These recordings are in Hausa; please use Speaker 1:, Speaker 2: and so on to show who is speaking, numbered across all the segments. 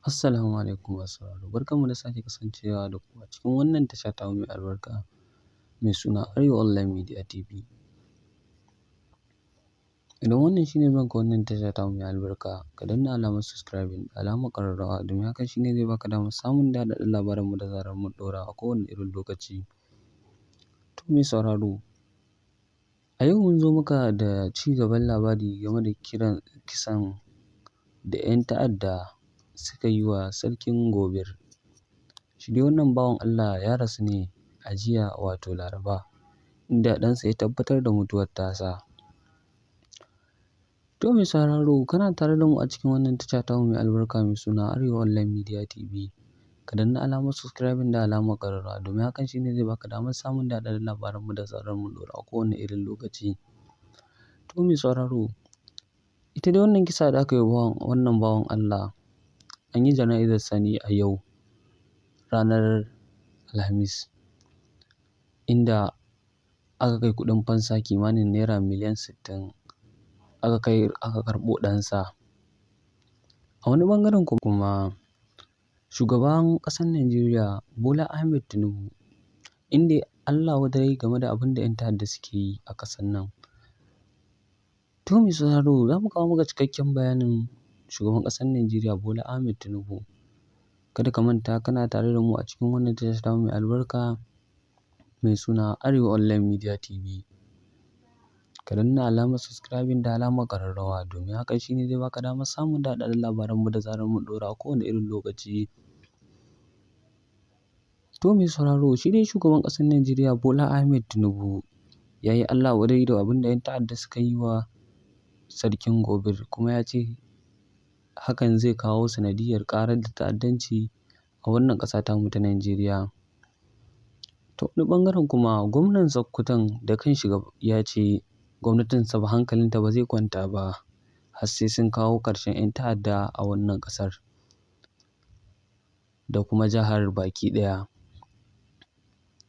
Speaker 1: Assalamu alaikum masu sauraro. Barkanmu da sake kasancewa da ku a cikin wannan tasha tamu mai albarka mai suna Arewa Online Media TV. Idan wannan shine zuwanka wannan tasha tamu mai albarka, ka danna alamar subscribing da alamar ƙararrawa domin hakan shine zai baka damar samun daɗaɗɗen labaranmu da zarar mun ɗora a kowane irin lokaci. To mai sauraro, a yau mun zo maka da ci gaban labari game da kisan da 'yan ta'adda suka yi wa Sarkin Gobir. Shi dai wannan bawan Allah ya rasu ne a jiya wato Laraba, inda ɗansa ya tabbatar da mutuwar tasa. To mai sauraro, kana tare da mu a cikin wannan tasha tamu mai albarka mai suna Arewa Online Media TV. Ka danna alamar subscribing da alamar ƙararrawa domin hakan shine zai baka damar samun daɗaɗɗen labaranmu da zarar mun ɗora a kowane irin lokaci. To mai sauraro, ita dai wannan kisa da aka yi wa wannan bawan Allah an yi jana'izarsa ne a yau ranar Alhamis, inda aka kai kuɗin fansa kimanin naira miliyan 60 aka karɓo ɗansa. A wani ɓangaren kuma shugaban ƙasar Najeriya Bola Ahmed Tinubu, inda yayi Allah wadai game da abin da 'yan ta'adda suke yi a ƙasar nan. To mai sauraro, za mu kawo maka cikakken bayanin shugaban ƙasar Najeriya Bola Ahmed Tinubu. Kada ka manta kana tare da mu a cikin wannan tasha tamu mai albarka mai suna Arewa Online Media TV. Ka danna alamar subscribing da alamar ƙararrawa domin hakan shine zai baka damar samun daɗaɗɗen labaranmu da zarar mun ɗora a kowane irin lokaci. To mai sauraro, shi dai shugaban ƙasar Najeriya Bola Ahmed Tinubu ya yi Allah wadai da abin da 'yan ta'adda suka yi wa Sarkin Gobir, kuma ya ce hakan zai kawo sanadiyyar ƙarar da ta'addanci a wannan ƙasa tamu ta Najeriya. Ta wani ɓangaren kuma gwamnan Sokoton da kanshi ya ce gwamnatinsa hankalinta ba zai kwanta ba har sai sun kawo ƙarshen 'yan ta'adda a wannan ƙasar da kuma jihar baki ɗaya.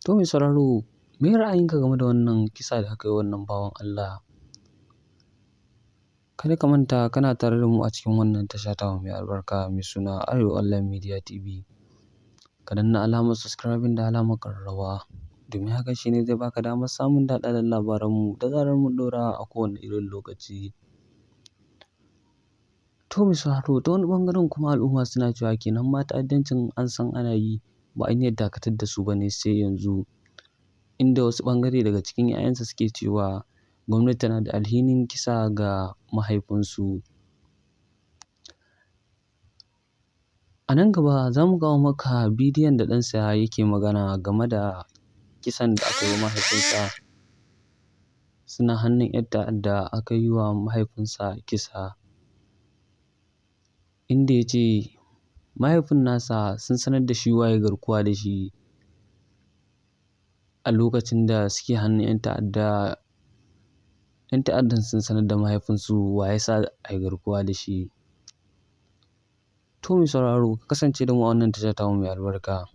Speaker 1: To mai sauraro, me ra'ayinka game da wannan kisa da aka yi wa wannan bawan Allah? Kada ka manta kana tare da mu a cikin wannan tasha tamu mai albarka mai suna Arewa Online Media TV. Ka danna alamar subscribing da alamar ƙararrawa domin hakan shine zai baka damar samun daɗaɗɗen labaranmu da zarar mun ɗora a kowane irin lokaci. To mai sauraro, ta wani ɓangaren kuma al'umma suna cewa kenan ma ta'addancin an san ana yi ba a niyyar dakatar da su ba ne sai yanzu, inda wasu ɓangare daga cikin 'ya'yansa suke cewa gwamnati tana da alhinin kisa ga mahaifinsu. A nan gaba za mu kawo maka bidiyon da ɗansa yake magana game da kisan da aka yi wa mahaifinsa. Suna hannun 'yan ta'adda aka yi wa mahaifinsa kisa, inda ya ce mahaifin nasa sun sanar da shi wa yayi garkuwa da shi a lokacin da suke hannun 'yan ta'adda. 'Yan ta'addan sun sanar da mahaifinsu wa ya sa a yi garkuwa da shi. To mai sauraro, ka kasance da mu a wannan tasha tamu mai albarka.